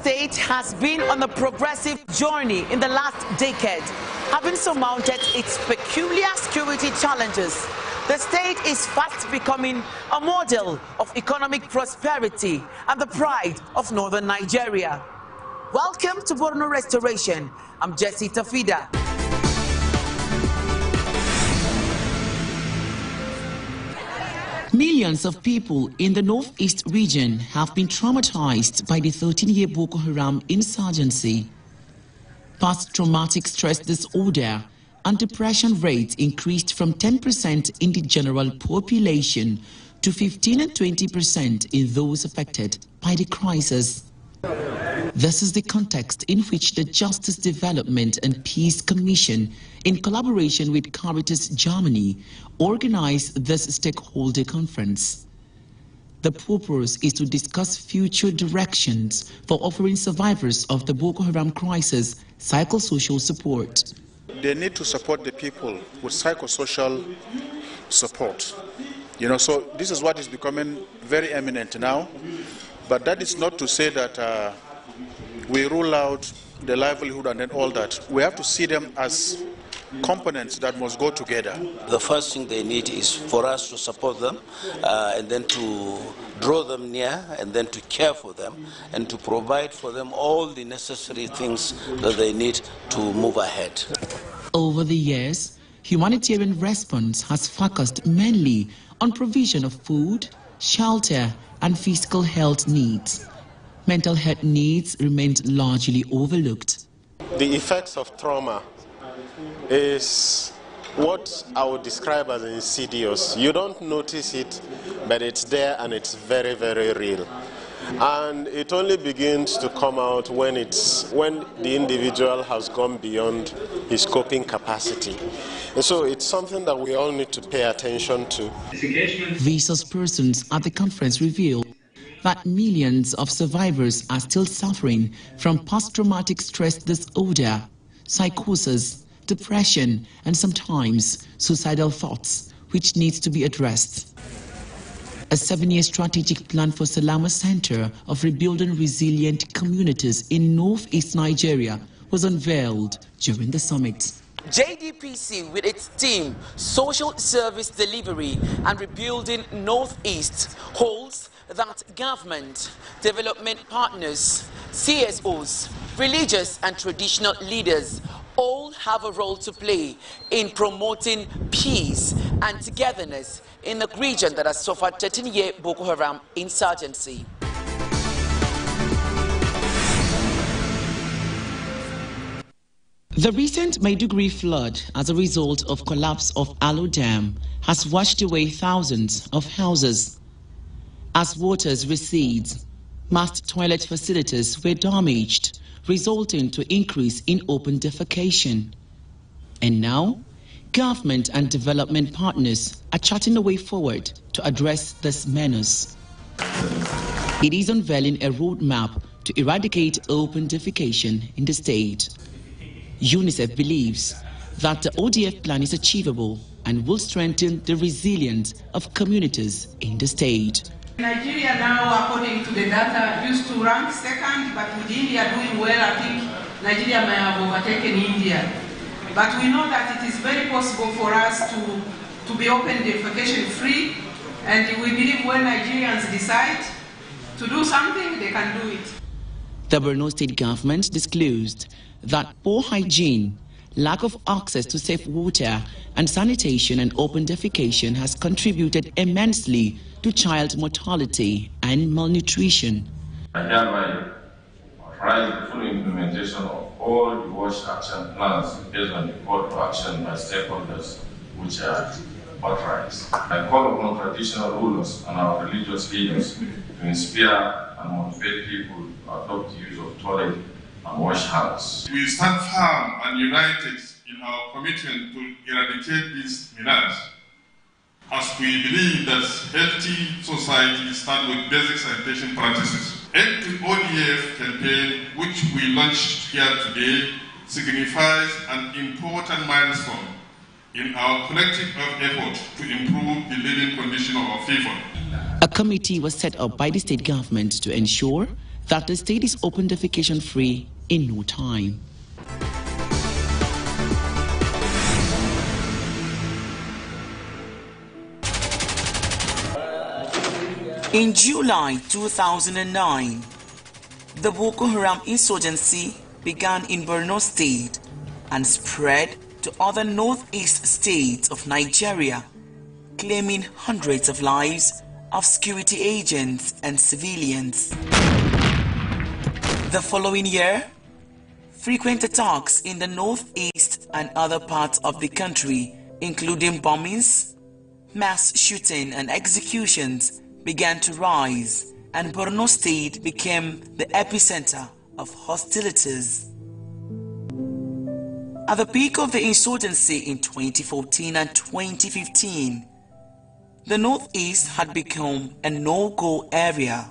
state has been on a progressive journey in the last decade, having surmounted its peculiar security challenges. The state is fast becoming a model of economic prosperity and the pride of northern Nigeria. Welcome to Borno Restoration. I'm Jessie Tafida. Millions of people in the northeast region have been traumatized by the 13-year Boko Haram insurgency. Post-traumatic stress disorder and depression rates increased from 10% in the general population to 15 and 20% in those affected by the crisis. This is the context in which the Justice Development and Peace Commission, in collaboration with Caritas Germany, organized this stakeholder conference. The purpose is to discuss future directions for offering survivors of the Boko Haram crisis psychosocial support. They need to support the people with psychosocial support. So this is what is becoming very eminent now. But that is not to say that we rule out the livelihood and then all that. We have to see them as components that must go together. The first thing they need is for us to support them and then to draw them near and then to care for them and to provide for them all the necessary things that they need to move ahead. Over the years, humanitarian response has focused mainly on provision of food, shelter, and physical health needs. Mental health needs remained largely overlooked. The effects of trauma is what I would describe as insidious. You don't notice it, but it's there and it's very, very real. And it only begins to come out when the individual has gone beyond his coping capacity. And so it's something that we all need to pay attention to. Resource persons at the conference revealed that millions of survivors are still suffering from post-traumatic stress disorder, psychosis, depression, and sometimes suicidal thoughts, which needs to be addressed. A 7-year strategic plan for Salama Center of Rebuilding Resilient Communities in northeast Nigeria was unveiled during the summit. JDPC, with its team Social Service Delivery and Rebuilding Northeast, holds that government, development partners, CSOs, religious and traditional leaders all have a role to play in promoting peace and togetherness in the region that has suffered 13-year Boko Haram insurgency. The recent Maiduguri flood as a result of collapse of Alo Dam has washed away thousands of houses. As waters recede, mass toilet facilities were damaged, resulting to increase in open defecation. And now, government and development partners are charting a way forward to address this menace. It is unveiling a roadmap to eradicate open defecation in the state. UNICEF believes that the ODF plan is achievable and will strengthen the resilience of communities in the state. Nigeria now, according to the data, used to rank second, but with India doing well, I think Nigeria may have overtaken India. But we know that it is very possible for us to be open defecation free, and we believe when Nigerians decide to do something, they can do it. The Borno state government disclosed that poor hygiene, lack of access to safe water and sanitation and open defecation has contributed immensely to child mortality and malnutrition. I hereby authorize the full implementation of all the WASH action plans based on the call to action by stakeholders which are authorized. I call upon traditional rulers and our religious leaders to inspire and motivate people to adopt the use of toilet and wash hands. We stand firm and united in our commitment to eradicate this menace, as we believe that healthy society starts with basic sanitation practices. End to ODF campaign, which we launched here today, signifies an important milestone in our collective effort to improve the living condition of our people. A committee was set up by the state government to ensure that the state is open defecation free in no time. In July 2009, the Boko Haram insurgency began in Borno State and spread to other northeast states of Nigeria, claiming hundreds of lives of security agents and civilians. The following year, frequent attacks in the northeast and other parts of the country, including bombings, mass shooting and executions, began to rise, and Borno State became the epicenter of hostilities. At the peak of the insurgency in 2014 and 2015, the northeast had become a no-go area.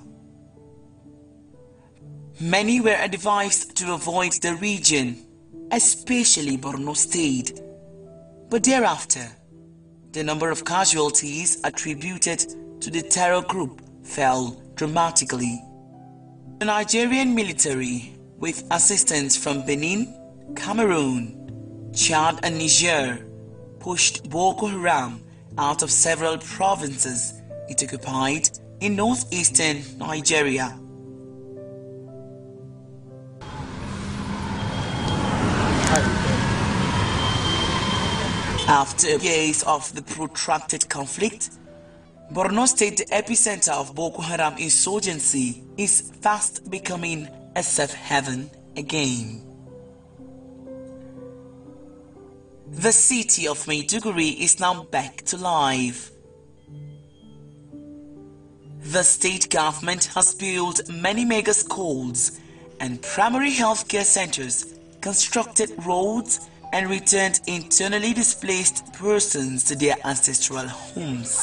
Many were advised to avoid the region, especially Borno State. But thereafter, the number of casualties attributed to the terror group fell dramatically. The Nigerian military, with assistance from Benin, Cameroon, Chad and Niger, pushed Boko Haram out of several provinces it occupied in northeastern Nigeria. After years of the protracted conflict, Borno State, the epicenter of Boko Haram insurgency, is fast becoming a safe haven again. The city of Maiduguri is now back to life. The state government has built many mega schools and primary healthcare centers, constructed roads, and returned internally displaced persons to their ancestral homes.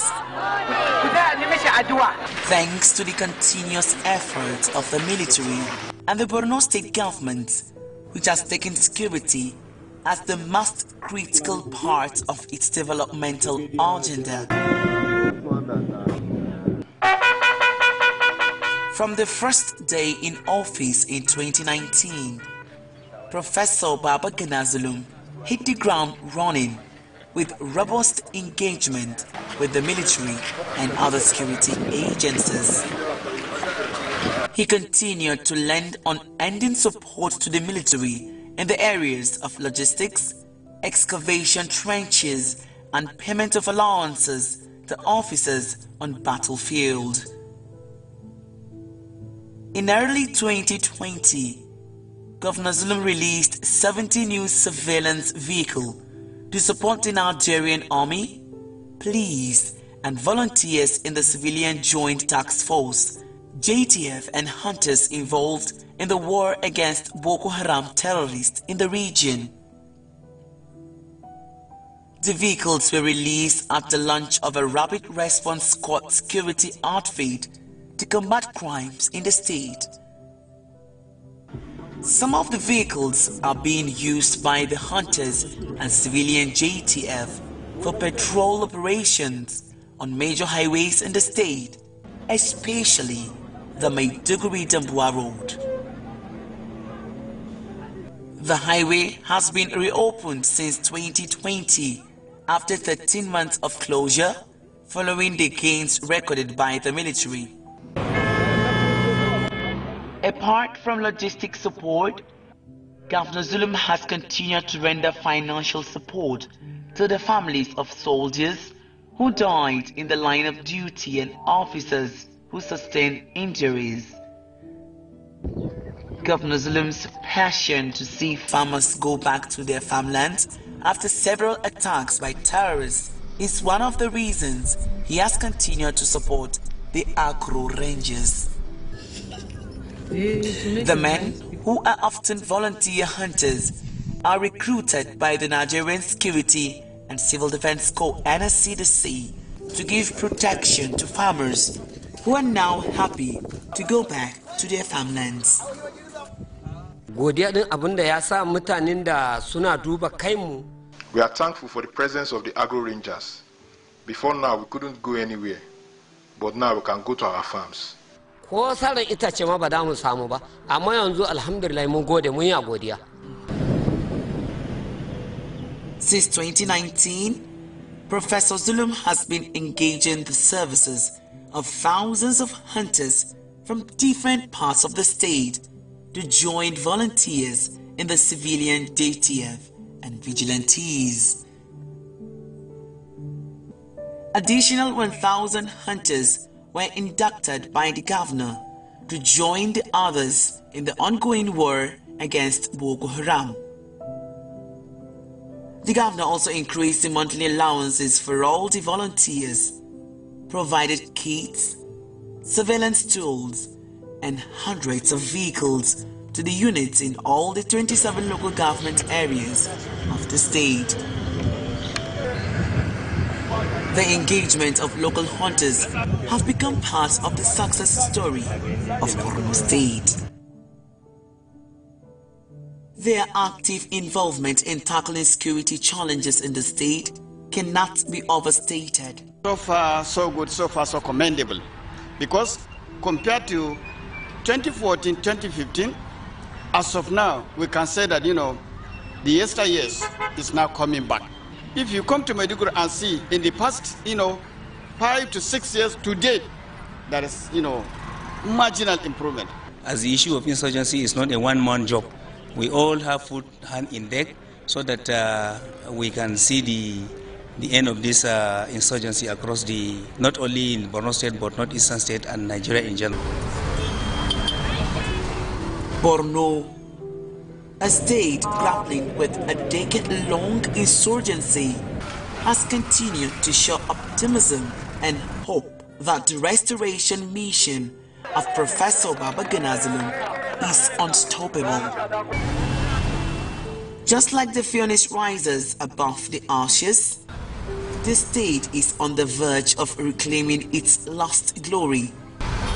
Thanks to the continuous efforts of the military and the Borno State government, which has taken security as the most critical part of its developmental agenda. From the first day in office in 2019, Professor Babagana Zulum hit the ground running with robust engagement with the military and other security agencies. He continued to lend unending support to the military in the areas of logistics, excavation trenches, and payment of allowances to officers on battlefield. In early 2020, Governor Zulum released 70 new surveillance vehicles to support the Nigerian Army, police, and volunteers in the Civilian Joint Task Force, JTF, and hunters involved in the war against Boko Haram terrorists in the region. The vehicles were released at the launch of a Rapid Response Squad security outfit to combat crimes in the state. Some of the vehicles are being used by the hunters and civilian JTF for patrol operations on major highways in the state, especially the Maiduguri-Damboa Road. The highway has been reopened since 2020 after 13 months of closure following the gains recorded by the military. Apart from logistic support, Governor Zulum has continued to render financial support to the families of soldiers who died in the line of duty and officers who sustained injuries. Governor Zulum's passion to see farmers go back to their farmlands after several attacks by terrorists is one of the reasons he has continued to support the agro rangers. The men, who are often volunteer hunters, are recruited by the Nigerian Security and Civil Defense Corps (NSCDC) to give protection to farmers who are now happy to go back to their farmlands. We are thankful for the presence of the agro rangers. Before now, we couldn't go anywhere, but now we can go to our farms. ko sarar itace ma ba da mu samu ba, amma yanzu alhamdulillah mun gode, mun ya godiya. Since 2019, Professor Zulum has been engaging the services of thousands of hunters from different parts of the state to join volunteers in the civilian JTF and vigilantes. Additional 1,000 hunters were inducted by the governor to join the others in the ongoing war against Boko Haram. The governor also increased the monthly allowances for all the volunteers, provided kits, surveillance tools, and hundreds of vehicles to the units in all the 27 local government areas of the state. The engagement of local hunters have become part of the success story of Borno State. Their active involvement in tackling security challenges in the state cannot be overstated. So far, so good, so far, so commendable. Because compared to 2014, 2015, as of now, we can say that, the yesteryears is now coming back. If you come to Maiduguri and see in the past, 5 to 6 years to date, there is, marginal improvement. As the issue of insurgency is not a one-man job, we all have put hand in deck so that we can see the end of this insurgency across not only in Borno State, but Northeastern State and Nigeria in general. Borno, a state grappling with a decade-long insurgency, has continued to show optimism and hope that the restoration mission of Professor Babagana Zulum is unstoppable. Just like the phoenix rises above the ashes, the state is on the verge of reclaiming its lost glory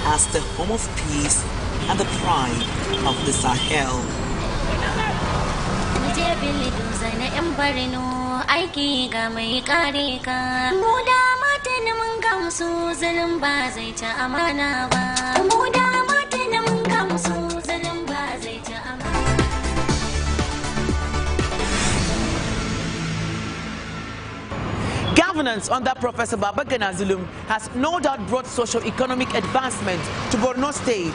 as the home of peace and the pride of the Sahel. Governance under Professor Babagana Zulum has no doubt brought socio-economic advancement to Borno State.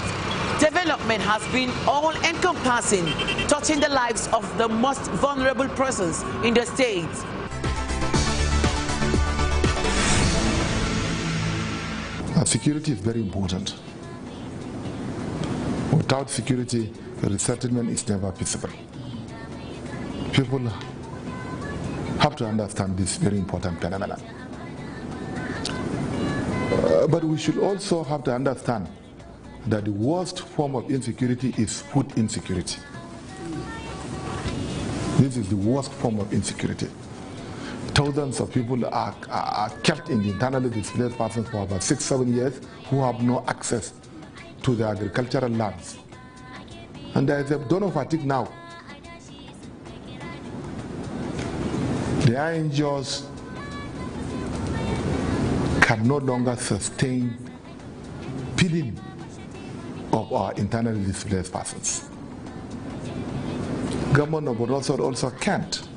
Development has been all-encompassing, touching the lives of the most vulnerable persons in the state. Security is very important. Without security, the resettlement is never feasible. People have to understand this very important phenomenon. But we should also have to understand that the worst form of insecurity is food insecurity. This is the worst form of insecurity. Thousands of people are kept in the internally displaced persons for about 6-7 years who have no access to the agricultural lands. And there is a donor fatigue now. The NGOs can no longer sustain feeding of our internally displaced persons. Government of Borno also can't.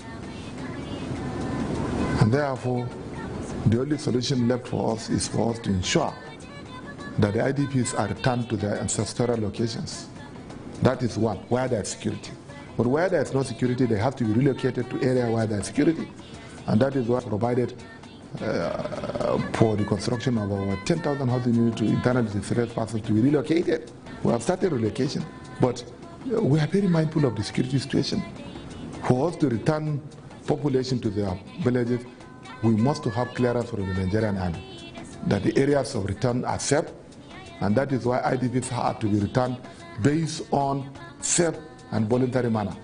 And therefore, the only solution left for us is for us to ensure that the IDPs are returned to their ancestral locations. That is one, where there is security. But where there is no security, they have to be relocated to areas where there is security. And that is what provided for the construction of our 10,000 housing units to internally displaced persons to be relocated. We have started relocation, but we are very mindful of the security situation. For us to return population to their villages, we must have clearance from the Nigerian army that the areas of return are safe, and that is why IDPs have to be returned based on safe and voluntary manner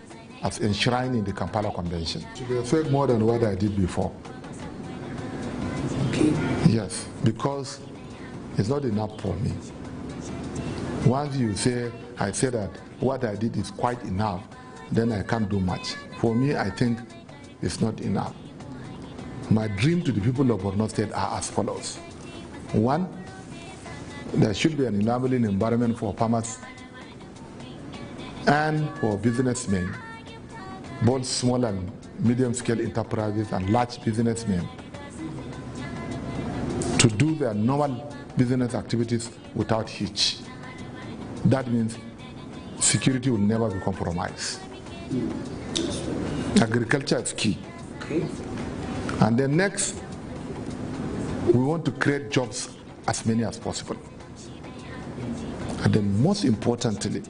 as enshrined in the Kampala Convention. To be affect more than what I did before. Okay. Yes, because it's not enough for me. Once you say, I say that what I did is quite enough, then I can't do much. For me, I think it's not enough. My dream to the people of Borno State are as follows. One, there should be an enabling environment for farmers and for businessmen, both small and medium-scale enterprises and large businessmen, to do their normal business activities without hitch. That means security will never be compromised. Agriculture is key. Okay. And then next, we want to create jobs as many as possible. And then most importantly,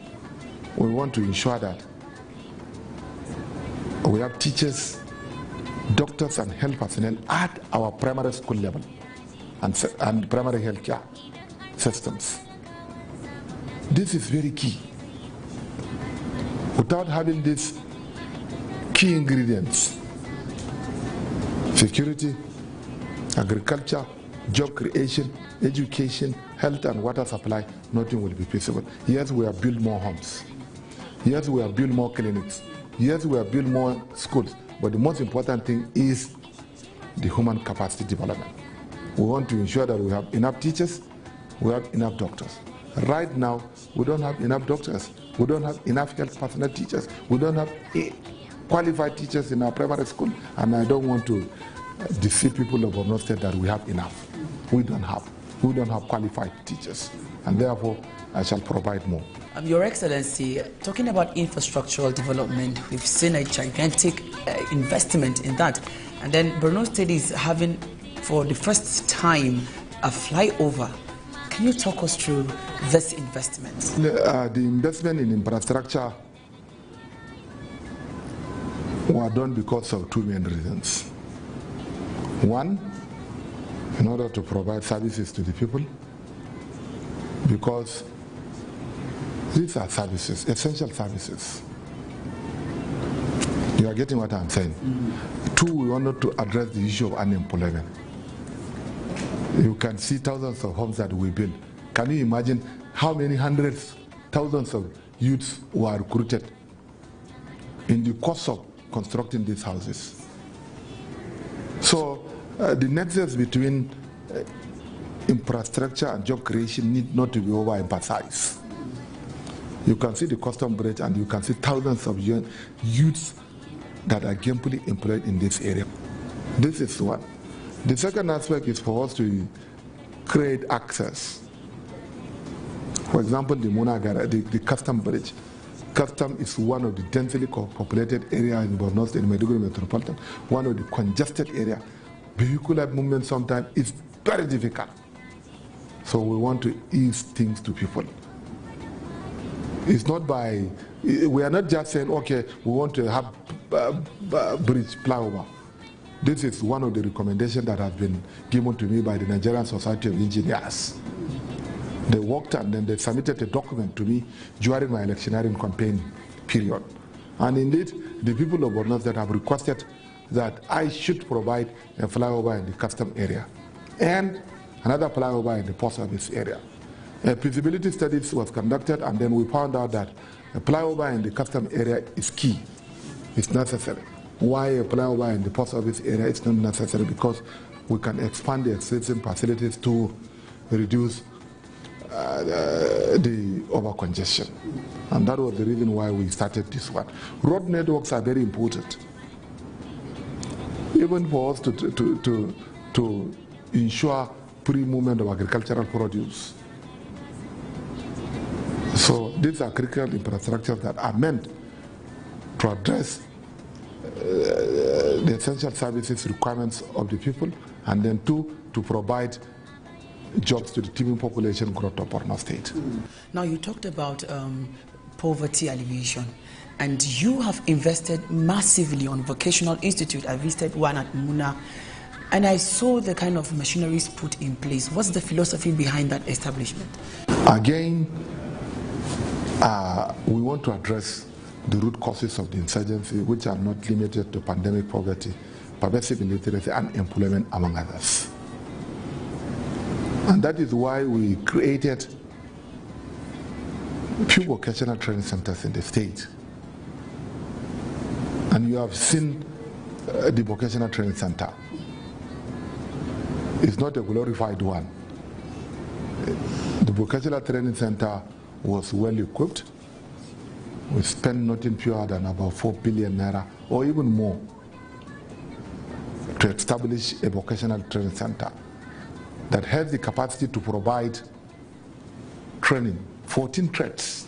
we want to ensure that we have teachers, doctors and health personnel at our primary school level and primary health care systems. This is very key. Without having these key ingredients, security, agriculture, job creation, education, health and water supply, nothing will be feasible. Yes, we have built more homes. Yes, we have built more clinics. Yes, we have built more schools. But the most important thing is the human capacity development. We want to ensure that we have enough teachers, we have enough doctors. Right now, we don't have enough doctors. We don't have enough health personnel teachers. We don't have qualified teachers in our primary school. And I don't want to deceive people of Borno State that we have enough. We don't have. We don't have qualified teachers. And therefore, I shall provide more. Your Excellency, talking about infrastructural development, we've seen a gigantic investment in that. And then Borno State is having, for the first time, a flyover. Can you talk us through this investment? The investment in infrastructure were done because of two main reasons. One, in order to provide services to the people, because these are services, essential services. You are getting what I'm saying? Two, we wanted to address the issue of unemployment. You can see thousands of homes that we build. Can you imagine how many hundreds, thousands of youths were recruited in the course of constructing these houses? So the nexus between infrastructure and job creation need not to be overemphasized. You can see the custom bridge and you can see thousands of youths that are gainfully employed in this area. This is one. The second aspect is for us to create access. For example, the Munagara, the custom bridge. Custom is one of the densely populated areas in Borno State, in Maiduguri Metropolitan, one of the congested areas. Vehicular movement sometimes is very difficult. So we want to ease things to people. It's not by, we are not just saying, okay, we want to have bridge flyover. This is one of the recommendations that has been given to me by the Nigerian Society of Engineers. They worked and then they submitted a document to me during my electioneering campaign period. And indeed, the people of Borno that have requested that I should provide a flyover in the custom area and another flyover in the post office area. A feasibility study was conducted and then we found out that a flyover in the custom area is key, it's necessary. Why a flyover in the post office area is not necessary? Because we can expand the existing facilities to reduce the over-congestion. And that was the reason why we started this one. Road networks are very important. Even for us to ensure free movement of agricultural produce. So these are critical infrastructures that are meant to address the essential services requirements of the people, and then two, to provide jobs to the teeming population growth of Borno State. Now you talked about poverty alleviation, and you have invested massively on vocational institute. I visited one at Muna, and I saw the kind of machineries put in place. What's the philosophy behind that establishment? Again, we want to address the root causes of the insurgency, which are not limited to pandemic poverty, pervasive illiteracy, and unemployment, among others. And that is why we created few vocational training centers in the state. And you have seen the vocational training center. It's not a glorified one. The vocational training center was well equipped. We spent nothing fewer than about 4 billion naira or even more to establish a vocational training center that has the capacity to provide training, 14 trades,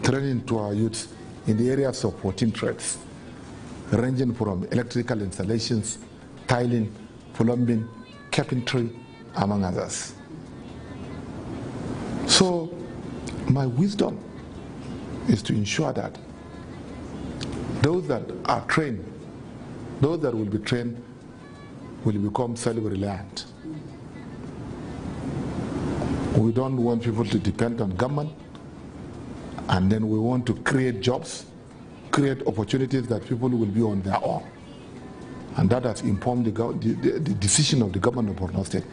training to our youths in the areas of 14 trades, ranging from electrical installations, tiling, plumbing, carpentry, among others. So my wisdom is to ensure that those that are trained, those that will be trained, will become self-reliant. We don't want people to depend on government, and then we want to create jobs, create opportunities that people will be on their own. And that has informed the decision of the government of Borno State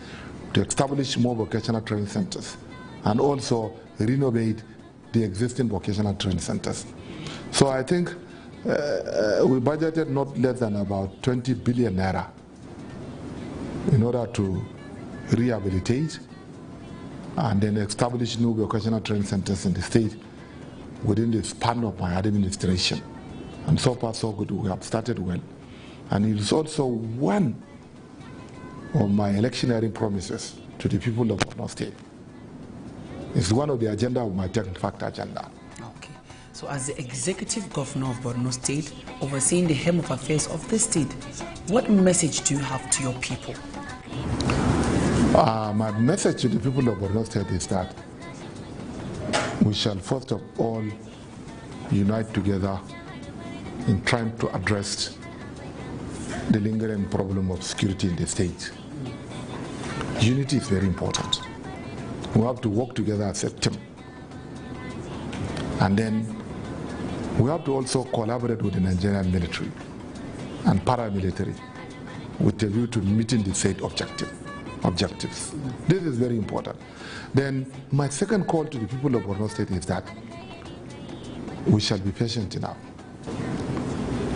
to establish more vocational training centers and also renovate the existing vocational training centers. So I think we budgeted not less than about 20 billion naira in order to rehabilitate and then establish new vocational training centers in the state within the span of my administration. And so far so good, we have started well. And it is also one of my electioneering promises to the people of Borno State. It's one of the agenda of my Tech-in-Fact agenda. Okay. So as the executive governor of Borno State, overseeing the hem of affairs of the state, what message do you have to your people? My message to the people of Borno State is that we shall first of all unite together in trying to address the lingering problem of security in the state. Unity is very important. We have to work together as a team. And then we have to also collaborate with the Nigerian military and paramilitary with a view to meeting the state objectives. This is very important. Then my second call to the people of Borno State is that we shall be patient enough.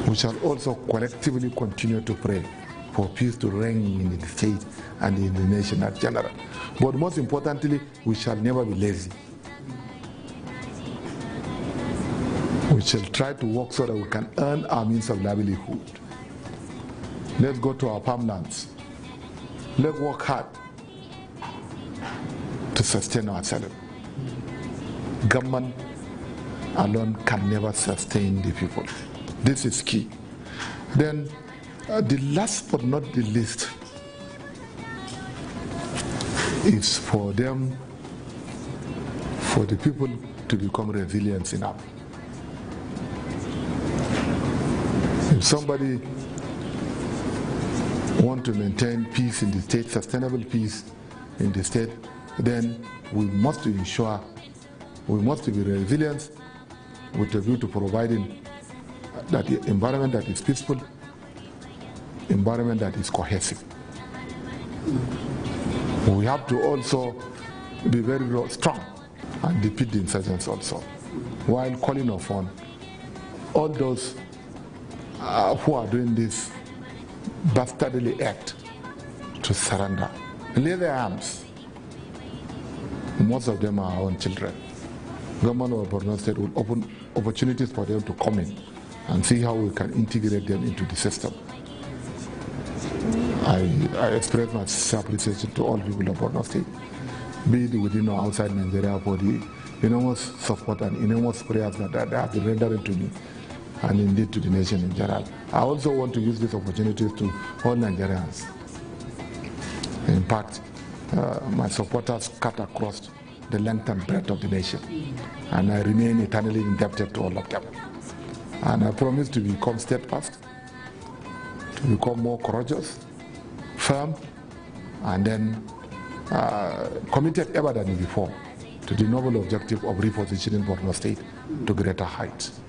We shall also collectively continue to pray for peace to reign in the state and in the nation at general. But most importantly, we shall never be lazy. We shall try to work so that we can earn our means of livelihood. Let's go to our farmlands. Let's work hard to sustain ourselves. Government alone can never sustain the people. This is key. Then the last but not the least is for the people to become resilient enough. If somebody wants to maintain peace in the state, sustainable peace in the state, then we must ensure, we must be resilient with a view to providing that the environment that is peaceful, environment that is cohesive. We have to also be very strong and defeat the insurgents also, while calling upon all those who are doing this bastardly act to surrender, lay their arms. Most of them are our own children. Government of Borno State will open opportunities for them to come in and see how we can integrate them into the system. I express my sincere appreciation to all people of Borno State, be it within or outside Nigeria, for the enormous support and enormous prayers that they have been rendering to me and indeed to the nation in general. I also want to use this opportunity to all Nigerians. In fact, my supporters cut across the length and breadth of the nation, and I remain eternally indebted to all of them. And I promise to become steadfast, to become more courageous, firm, and then committed ever than before to the noble objective of repositioning Borno State to greater heights.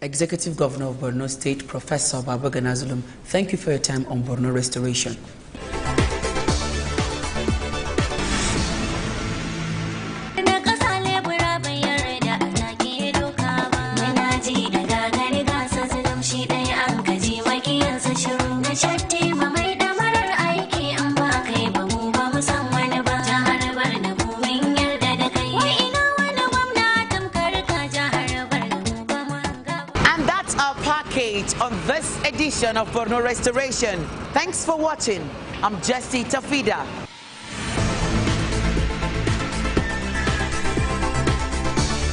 Executive Governor of Borno State, Professor Babagana Zulum, thank you for your time on Borno Restoration. Shatti ma mai damarar aiki in ba kai ba mu ba mu san wani ba. Jihar Borno And that's our package on this edition of Borno Restoration. Thanks for watching. I'm Jessie Tafida.